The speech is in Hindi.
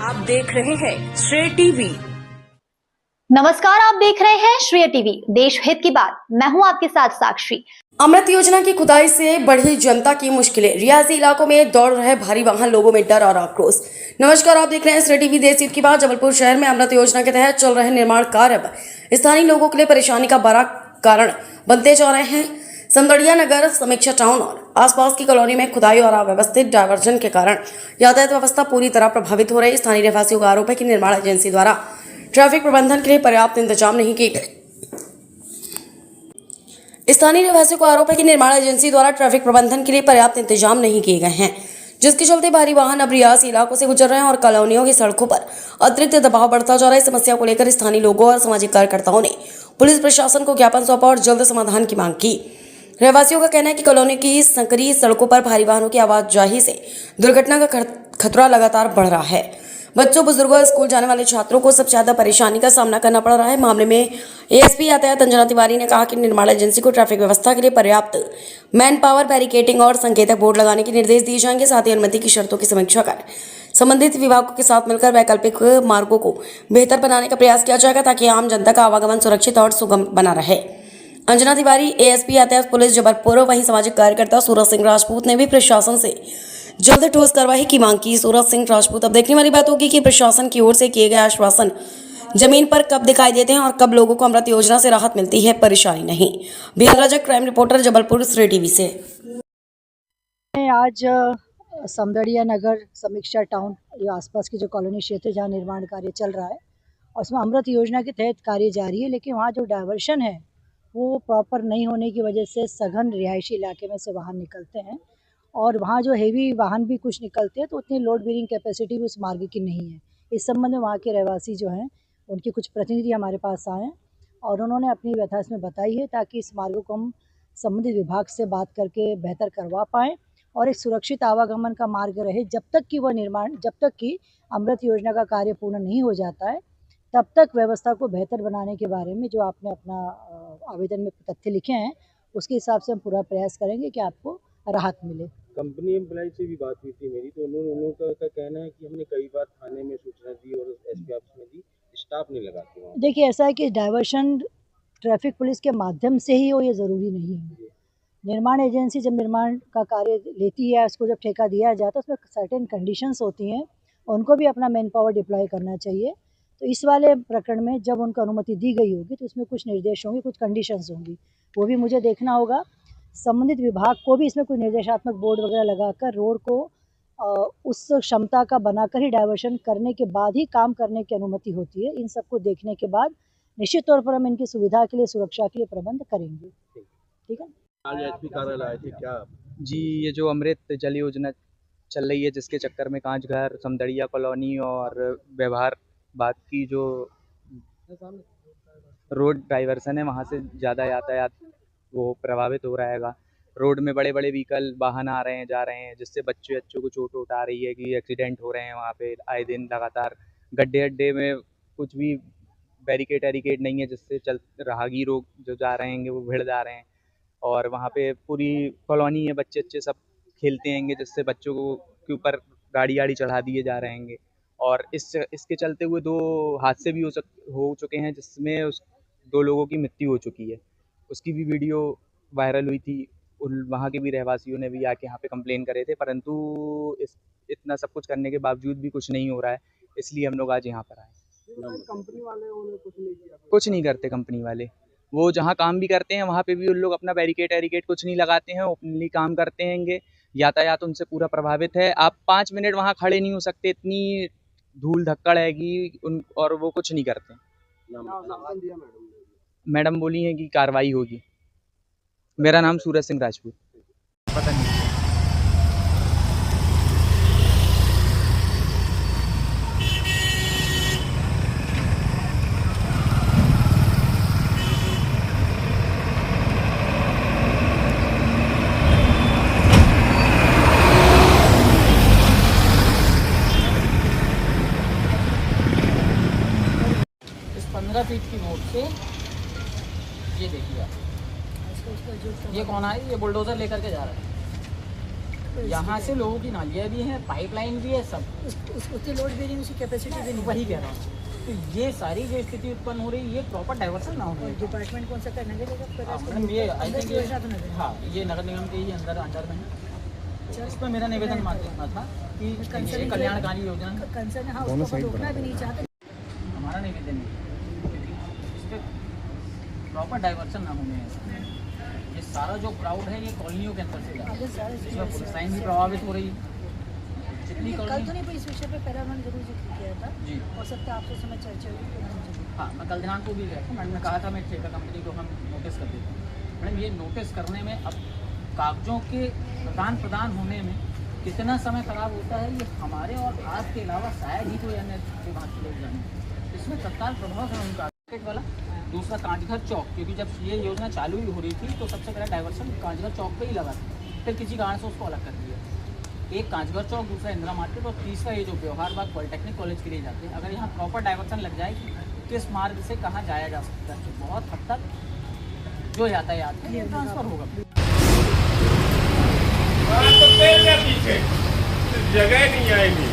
आप देख रहे हैं श्रेय टीवी। नमस्कार, आप देख रहे हैं श्रेय टीवी, देश हित की बात। मैं हूं आपके साथ साक्षी। अमृत योजना की खुदाई से बढ़ी जनता की मुश्किलें, रियासी इलाकों में दौड़ रहे भारी वाहन, लोगों में डर और आक्रोश। नमस्कार, आप देख रहे हैं श्रेय टीवी, देश हित की बात। जबलपुर शहर में अमृत योजना के तहत चल रहे निर्माण कार्य अब स्थानीय लोगों के लिए परेशानी का बड़ा कारण बनते जा रहे हैं। समदड़िया नगर, समीक्षा टाउन और आसपास की कॉलोनी में खुदाई और अव्यवस्थित डायवर्जन के कारण यातायात व्यवस्था पूरी तरह प्रभावित हो रही। स्थानीय रहवासियों का आरोप है कि निर्माण एजेंसी द्वारा ट्रैफिक प्रबंधन के लिए पर्याप्त इंतजाम नहीं किए गए। स्थानीय रहवासियों का आरोप है कि निर्माण एजेंसी द्वारा ट्रैफिक प्रबंधन के लिए पर्याप्त इंतजाम नहीं किए गए हैं, जिसके चलते भारी वाहन अब रियासी इलाकों से गुजर रहे हैं और कॉलोनियों की सड़कों पर अतिरिक्त दबाव बढ़ता जा रहा है। समस्या को लेकर स्थानीय लोगों और सामाजिक कार्यकर्ताओं ने पुलिस प्रशासन को ज्ञापन सौंपा और जल्द समाधान की मांग की। रहवासियों का कहना है कि कॉलोनी की संकरी सड़कों पर भारी वाहनों की आवाजाही से दुर्घटना का खतरा लगातार बढ़ रहा है। बच्चों, बुजुर्गों और स्कूल जाने वाले छात्रों को सबसे ज्यादा परेशानी का सामना करना पड़ रहा है। मामले में एएसपी यातायात अंजना तिवारी ने कहा कि निर्माण एजेंसी को ट्रैफिक व्यवस्था के लिए पर्याप्त मैन पावर, बैरिकेडिंग और संकेतक बोर्ड लगाने के निर्देश दिए जाएंगे। साथ ही अनुमति की शर्तों की समीक्षा कर संबंधित विभागों के साथ मिलकर वैकल्पिक मार्गों को बेहतर बनाने का प्रयास किया जाएगा, ताकि आम जनता का आवागमन सुरक्षित और सुगम बना रहे। अंजना तिवारी, एएसपी यातायात पुलिस जबलपुर। वहीं सामाजिक कार्यकर्ता सूरज सिंह राजपूत ने भी प्रशासन से जल्द ठोस कार्रवाई की मांग की। सूरज सिंह राजपूत, अब देखने वाली बात होगी कि प्रशासन की ओर से किए गए आश्वासन जमीन पर कब दिखाई देते हैं और कब लोगों को अमृत योजना से राहत मिलती है, परेशानी नहीं। बिहार रजक, क्राइम रिपोर्टर, जबलपुर, श्रेय टीवी से। आज समदड़िया नगर, समीक्षा टाउन, ये आसपास की जो कॉलोनी क्षेत्र है जहाँ निर्माण कार्य चल रहा है और उसमें अमृत योजना के तहत कार्य जारी है, लेकिन वहाँ जो डायवर्शन है वो प्रॉपर नहीं होने की वजह से सघन रिहायशी इलाके में से वाहन निकलते हैं और वहाँ जो हेवी वाहन भी कुछ निकलते हैं तो उतनी लोड बेयरिंग कैपेसिटी भी उस मार्ग की नहीं है। इस संबंध में वहाँ के रहवासी जो हैं उनके कुछ प्रतिनिधि हमारे पास आए हैं और उन्होंने अपनी व्यथा इसमें बताई है, ताकि इस मार्ग को हम संबंधित विभाग से बात करके बेहतर करवा पाएँ और एक सुरक्षित आवागमन का मार्ग रहे। जब तक कि अमृत योजना का कार्य पूर्ण नहीं हो जाता है, तब तक व्यवस्था को बेहतर बनाने के बारे में जो आपने अपना आवेदन में तथ्य लिखे हैं उसके हिसाब से हम पूरा प्रयास करेंगे कि आपको राहत मिले। कंपनी एम्प्लॉय से भी बात हुई थी मेरी, तो उन्होंने का कहना है कि हमने कई बार थाने में सूचना दी और एसपी ऑफिस में दी, स्टाफ नहीं लगाते वहाँ। देखिए, ऐसा है कि डायवर्शन ट्रैफिक पुलिस के माध्यम से ही हो, ये ज़रूरी नहीं है। निर्माण एजेंसी जब निर्माण का कार्य लेती है, उसको जब ठेका दिया जाता है, उसमें सर्टेन कंडीशंस होती हैं, उनको भी अपना मैन पावर डिप्लॉय करना चाहिए। तो इस वाले प्रकरण में जब उनको अनुमति दी गई होगी तो उसमें कुछ निर्देश होंगे, कुछ कंडीशंस होंगी, वो भी मुझे देखना होगा। संबंधित विभाग को भी इसमें कोई निर्देशात्मक बोर्ड वगैरह लगाकर रोड को उस क्षमता का बनाकर ही डायवर्शन करने के बाद ही काम करने की अनुमति होती है। इन सबको देखने के बाद निश्चित तौर पर हम इनकी सुविधा के लिए, सुरक्षा के लिए प्रबंध करेंगे। ठीक है। आज एसपी कार्यालय आए थे क्या? जी, ये जो अमृत जल योजना चल रही है, जिसके चक्कर में कांचघर, समदड़िया कॉलोनी और व्यवहार बात की जो रोड डाइवर्सन है, वहाँ से ज़्यादा यातायात वो प्रभावित हो रहेगा। रोड में बड़े बड़े व्हीकल वाहन आ रहे हैं, जा रहे हैं, जिससे बच्चों को चोट आ रही है कि एक्सीडेंट हो रहे हैं वहाँ पे आए दिन लगातार। गड्ढे अड्डे में कुछ भी बैरिकेड नहीं है, जिससे राहगीर जो जा रहे हैं वो भिड़ जा रहे हैं और वहाँ पे पूरी कॉलोनी है, बच्चे सब खेलते हैं, जिससे बच्चों को के ऊपर गाड़ी चढ़ा दिए जा रहे हैं और इसके चलते हुए 2 हादसे भी हो चुके हैं, जिसमें 2 लोगों की मृत्यु हो चुकी है। उसकी भी वीडियो वायरल हुई थी। वहाँ के भी रहवासियों ने भी आके यहाँ पे कंप्लेन करे थे, परंतु इतना सब कुछ करने के बावजूद भी कुछ नहीं हो रहा है, इसलिए हम लोग आज यहाँ पर आए। कंपनी वाले कुछ नहीं किया? कुछ नहीं करते कंपनी वाले। वो जहाँ काम भी करते हैं वहाँ पे भी उन लोग अपना बैरिकेड कुछ नहीं लगाते हैं, ओपनली काम करते हैं। यातायात उनसे पूरा प्रभावित है। आप 5 मिनट वहाँ खड़े नहीं हो सकते, इतनी धूल धक्कड़ हैगी और वो कुछ नहीं करते। मैडम बोली हैं कि कार्रवाई होगी। मेरा नाम सूरज सिंह राजपूत। पता नहीं। इस 15 फीट की रोड से ये देखिए आप, ये कौन है? ये बुलडोजर लेकर के जा रहा है। यहाँ से लोगों की नालियाँ भी हैं, पाइपलाइन भी है, सब उतनी लोड भी नहीं, उसकी कैपेसिटी भी नहीं। वही कह रहा हूँ। तो ये सारी जो स्थिति उत्पन्न हो रही है, ये प्रॉपर डाइवर्सन ना होने का। डिपार्टमेंट कौन सा करना हाँ, मैडम ये आई थिंक योजना तो नगर। हाँ, ये नगर निगम के ही अंडर में है। इसमें मेरा निवेदन मानना था कि ये कल्याणकारी योजना कंसर्न है, हाँ, उसको रोकना भी नहीं चाहते। हमारा निवेदन है इस पर प्रॉपर डाइवर्सन ना होने ऐसा। ये सारा जो क्राउड है ये कॉलोनियों के अंदर से जा रहा है, इसमें पुलिस लाइन भी प्रभावित हो रही है। जितनी कल तो कॉलोनी नहीं, पर इस विषय पे पहला उन्होंने जरूर जिक्र किया था। जी हो सकता है आपसे समय चर्चा हुई तो उन्होंने जरूर। हाँ, मैं कल दिनांक को भी गया था। मैडम ने कहा था मैं ठेका कंपनी को हम नोटिस कर देते हैं। मैडम ये नोटिस करने में अब कागजों के प्रदान होने में कितना समय खराब होता है, ये हमारे और आपके अलावा शायद ही कोई अन्य विभाग के लोग जाने। इसमें तत्काल प्रभाव है उनका वाला। दूसरा कांचघर चौक, क्योंकि जब ये योजना चालू ही हो रही थी तो सबसे पहले डाइवर्सन कांचघर चौक पे ही लगा था, फिर किसी कारण से उसको अलग कर दिया। एक कांचघर चौक, दूसरा इंदिरा मार्केट और तीसरा ये जो व्यवहार बाग पॉलिटेक्निक कॉलेज के लिए जाते हैं। अगर यहाँ प्रॉपर डाइवर्सन लग जाए कि किस मार्ग से कहाँ जाया जा सकता है, तो बहुत हद तक जो यातायात है ये ट्रांसफर होगा। तो तेल का पीछे जगह नहीं आएगी।